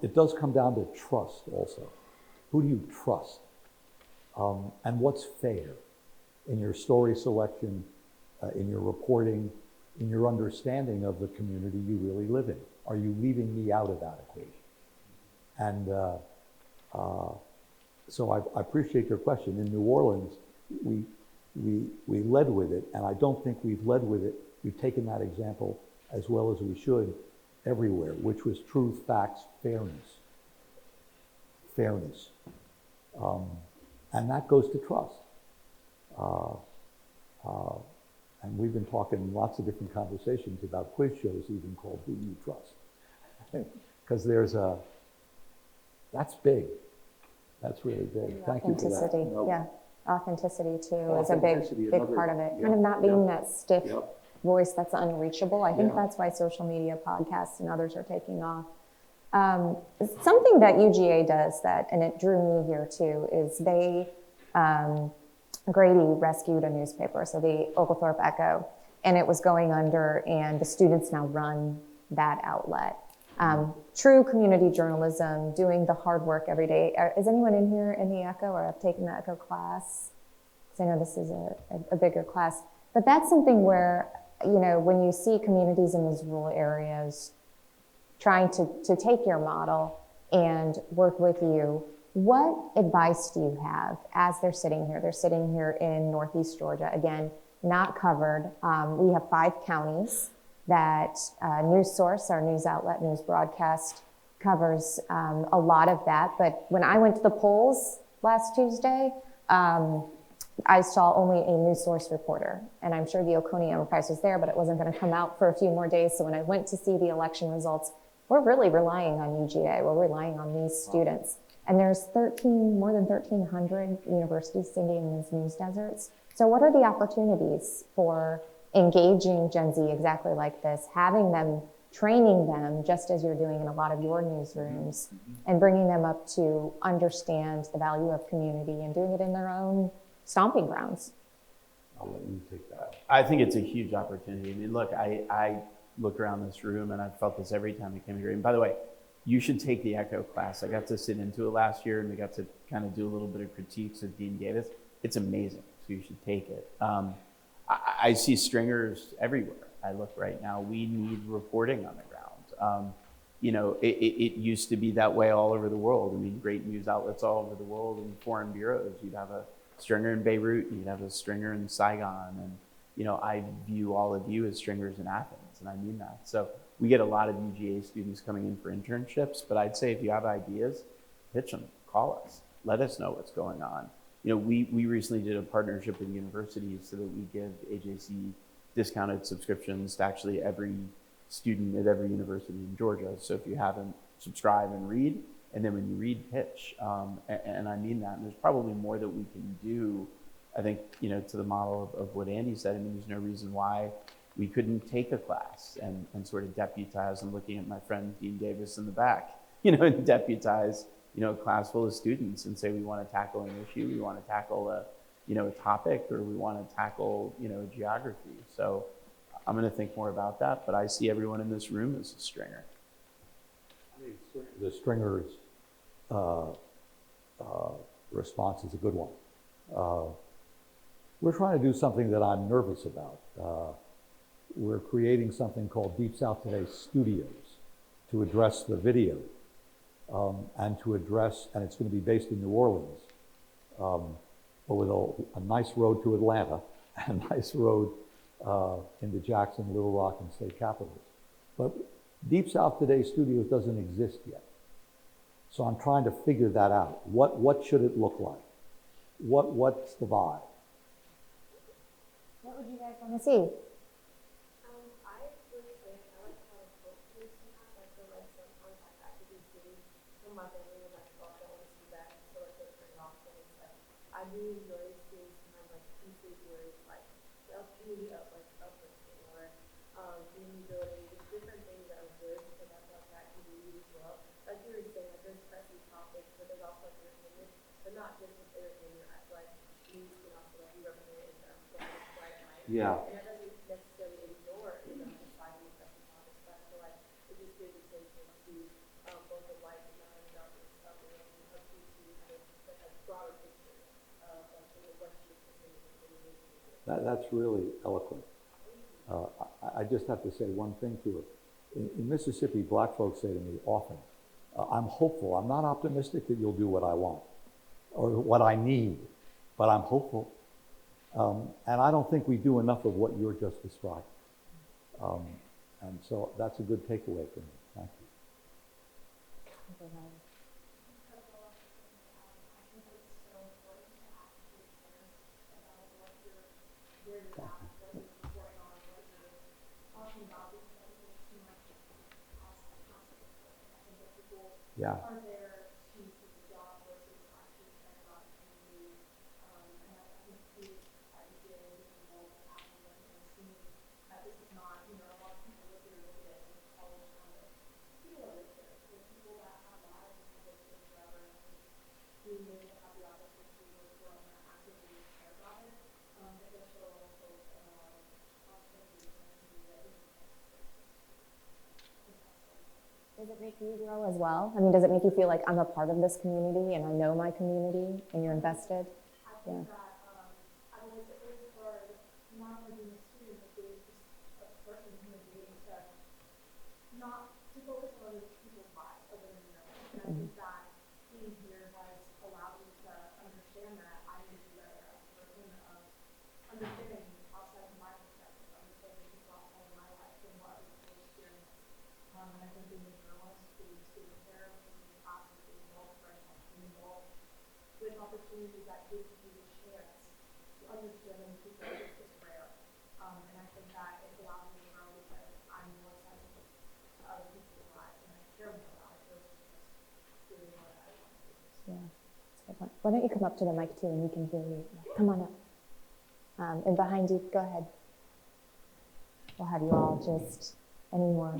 It does come down to trust also. Who do you trust? And what's fair in your story selection, in your reporting, in your understanding of the community you really live in? Are you leaving me out of that equation? And so I appreciate your question. In New Orleans, we led with it, and I don't think we've led with it. We've taken that example as well as we should everywhere, which was truth, facts, fairness. Fairness. And that goes to trust. And we've been talking in lots of different conversations about quiz shows even called Who Do You Trust? Because that's big. That's really big. Thank you for that. Authenticity, No. yeah. Authenticity too is a Authenticity, big another- part of it. yeah, Kind of not being yeah. that stiff Yep. voice that's unreachable. I think Yeah. that's why social media podcasts and others are taking off. Something that UGA does and it drew me here too, is Grady rescued a newspaper, so the Oglethorpe Echo, and it was going under, and the students now run that outlet. True community journalism, doing the hard work every day. Is anyone in here in the Echo or have taken the Echo class? Because I know this is a bigger class. But that's something where, when you see communities in these rural areas trying to take your model and work with you, what advice do you have as they're sitting here? They're sitting here in Northeast Georgia, again, not covered. We have 5 counties that News Source, our news outlet, news broadcast, covers a lot of that. But when I went to the polls last Tuesday, I saw only a News Source reporter. And I'm sure the Oconee Enterprise was there, but it wasn't going to come out for a few more days. So when I went to see the election results, we're really relying on UGA. We're relying on these students. And there's more than 1,300 universities sitting in these news deserts. So what are the opportunities for engaging Gen Z exactly like this, having them, training them, just as you're doing in a lot of your newsrooms, and bringing them up to understand the value of community and doing it in their own stomping grounds? I'll let you take that. I think it's a huge opportunity. I mean, look, I look around this room and I've felt this every time I came here. And by the way, you should take the Echo class. I got to sit into it last year and we got to kind of do a little bit of critiques that Dean gave us. It's amazing. so you should take it. I see stringers everywhere. I look right now. We need reporting on the ground. You know, it used to be that way all over the world. I mean, great news outlets all over the world and foreign bureaus. You'd have a stringer in Beirut, you'd have a stringer in Saigon, and you know, I view all of you as stringers in Athens, and I mean that. So we get a lot of UGA students coming in for internships, but I'd say if you have ideas, pitch them, call us, let us know what's going on. You know, we recently did a partnership with universities so that we give AJC discounted subscriptions to actually every student at every university in Georgia. So if you haven't, subscribe and read, and then when you read, pitch. And I mean that, and there's probably more that we can do. I think, you know, to the model of what Andy said, I mean, there's no reason why we couldn't take a class and sort of deputize. I'm looking at my friend Dean Davis in the back, you know, and deputize, you know, a class full of students and say, we want to tackle an issue, we want to tackle a, you know, a topic, or we want to tackle, you know, geography. So I'm going to think more about that, but I see everyone in this room as a stringer. The stringers response is a good one. We're trying to do something that I'm nervous about. We're creating something called Deep South Today Studios to address the video and to address, and it's going to be based in New Orleans, but with a nice road to Atlanta and a nice road into Jackson, Little Rock, and state capitals. But Deep South Today Studios doesn't exist yet. So I'm trying to figure that out. What should it look like? What's the vibe? What would you guys want to see? I would say I like how the culture have like the like some contact activities doing. Some of my family was like, oh, I don't want to see that, so like they're turning off and it's like I do enjoy seeing sometimes like pieces where it's like the community uplifting or community building, just different things that are good because I feel like that can be used as well. Like you were saying, like there's pressing topics, but there's also like entertainment, but not just with entertainment. I feel like news can also like be represented in bright light. Yeah. And that doesn't necessarily ignore the society pressing topics, but I feel like it just gives attention to both the light and the darkness of the world and helps you to have a broader picture of like what should continue. That's really eloquent. I just have to say one thing to it. In Mississippi, black folks say to me often, I'm hopeful. I'm not optimistic that you'll do what I want or what I need, but I'm hopeful. And I don't think we do enough of what you're just describing. And so that's a good takeaway for me. Thank you. Yeah. Are there to do the job versus actually caring about the community? And I think too, as you get into the role of activism and seeing that this is not, you know, a lot of people look at it as college kind of feel of it, but there's people that have lives and have lived here forever. And I think being able to have the opportunity to work on that actively care about it, that will show also a lot of opportunities in the community that isn't necessary. Does it make you grow as well? I mean, does it make you feel like I'm a part of this community and I know my community and you're invested? I think that, I mean, it's hard, not only being a student, but being just a person, human being, to not to focus on other people's lives other than your own. And I think that being here has allowed me to understand that I need to be better as a person of understanding outside of my perspective, understanding people outside of my life and what other people experience. And I think being a journalist, being a student there, being in classes, being involved in friends, being involved with opportunities that give you the chance to understand and people is rare. And I think that it's allowed me to grow because I'm more sensitive to other people's lives and I care more about it versus just doing what I want to do. Yeah, that's a good point. Why don't you come up to the mic too and we can hear you. Come on up. And behind you, go ahead. We'll have you all just any more.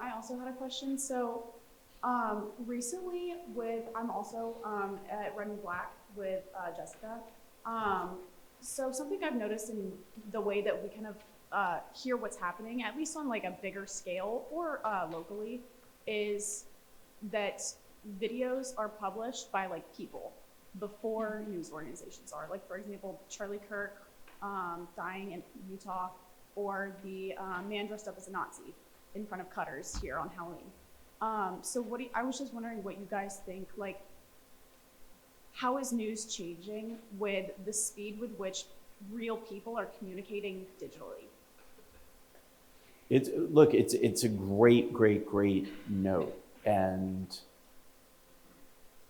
I also had a question. So recently I'm also at Red and Black with Jessica. So something I've noticed in the way that we kind of hear what's happening, at least on like a bigger scale or locally, is that videos are published by like people. before news organizations are. Like, for example, Charlie Kirk dying in Utah, or the man dressed up as a Nazi in front of Cutters here on Halloween. So I was just wondering what you guys think, like, how is news changing with the speed with which real people are communicating digitally? It's a great note. And,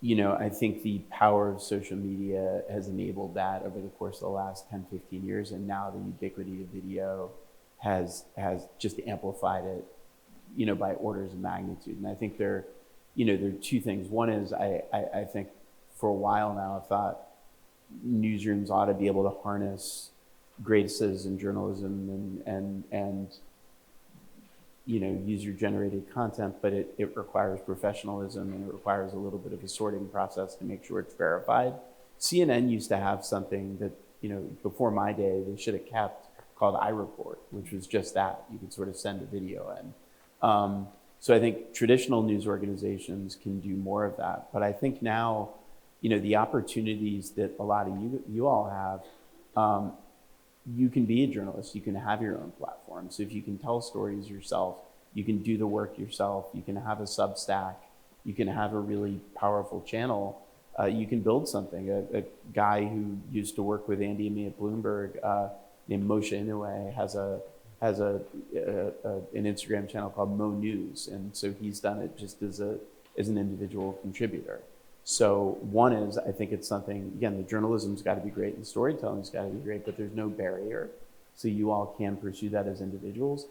I think the power of social media has enabled that over the course of the last 10, 15 years. And now the ubiquity of video has just amplified it, by orders of magnitude. And I think there are two things. One is I think for a while now I've thought newsrooms ought to be able to harness great citizen journalism and user-generated content, but it requires professionalism, and it requires a little bit of a sorting process to make sure it's verified. CNN used to have something that, before my day, they should have kept, called iReport, which was just that. You could sort of send a video in. So I think traditional news organizations can do more of that. But I think now, the opportunities that a lot of you all have, you can be a journalist, you can have your own platform. So if you can tell stories yourself, you can do the work yourself, you can have a Substack, you can have a really powerful channel, you can build something. A guy who used to work with Andy and me at Bloomberg, named Moshe Inoue, has an Instagram channel called Mo News. And so he's done it just as an individual contributor. So one is, I think it's something, again, the journalism's got to be great and the storytelling's got to be great, but there's no barrier. So you all can pursue that as individuals.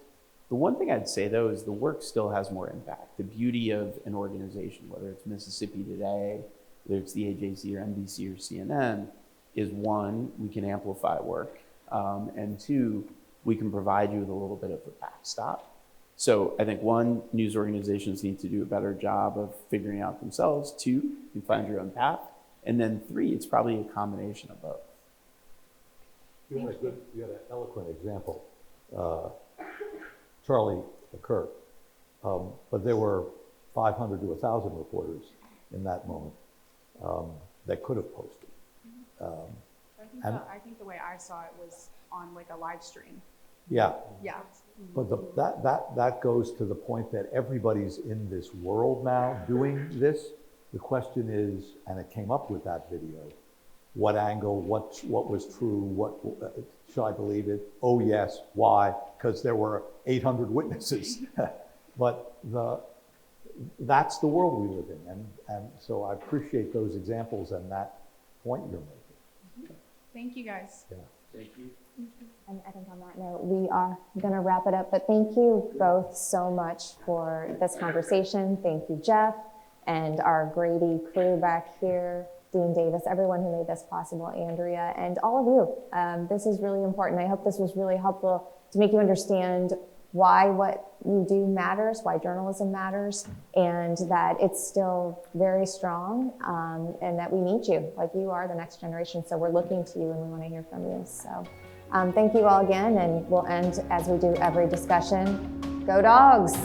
The one thing I'd say, though, is the work still has more impact. The beauty of an organization, whether it's Mississippi Today, whether it's the AJC or NBC or CNN, is one, we can amplify work, and two, we can provide you with a little bit of a backstop. So I think one, news organizations need to do a better job of figuring out themselves. Two, you find your own path. And then three, it's probably a combination of both. You had an eloquent example, Charlie Kirk. But there were 500 to 1,000 reporters in that moment that could have posted. I think the way I saw it was on like a live stream. Yeah. Yeah. But that goes to the point that everybody's in this world now doing this. The question is, and it came up with that video, what angle, what was true, what should I believe it? Oh yes, why? Because there were 800 witnesses. But that's the world we live in, and so I appreciate those examples and that point you're making. Thank you, guys. Yeah. Thank you. And I think on that note, we are going to wrap it up. But thank you both so much for this conversation. Thank you, Jeff, and our Grady crew back here, Dean Davis, everyone who made this possible, Andrea, and all of you. This is really important. I hope this was really helpful to make you understand why what you do matters, why journalism matters, and that it's still very strong, and that we need you. Like, you are the next generation, so we're looking to you and we want to hear from you. So thank you all again, and we'll end as we do every discussion. Go Dogs!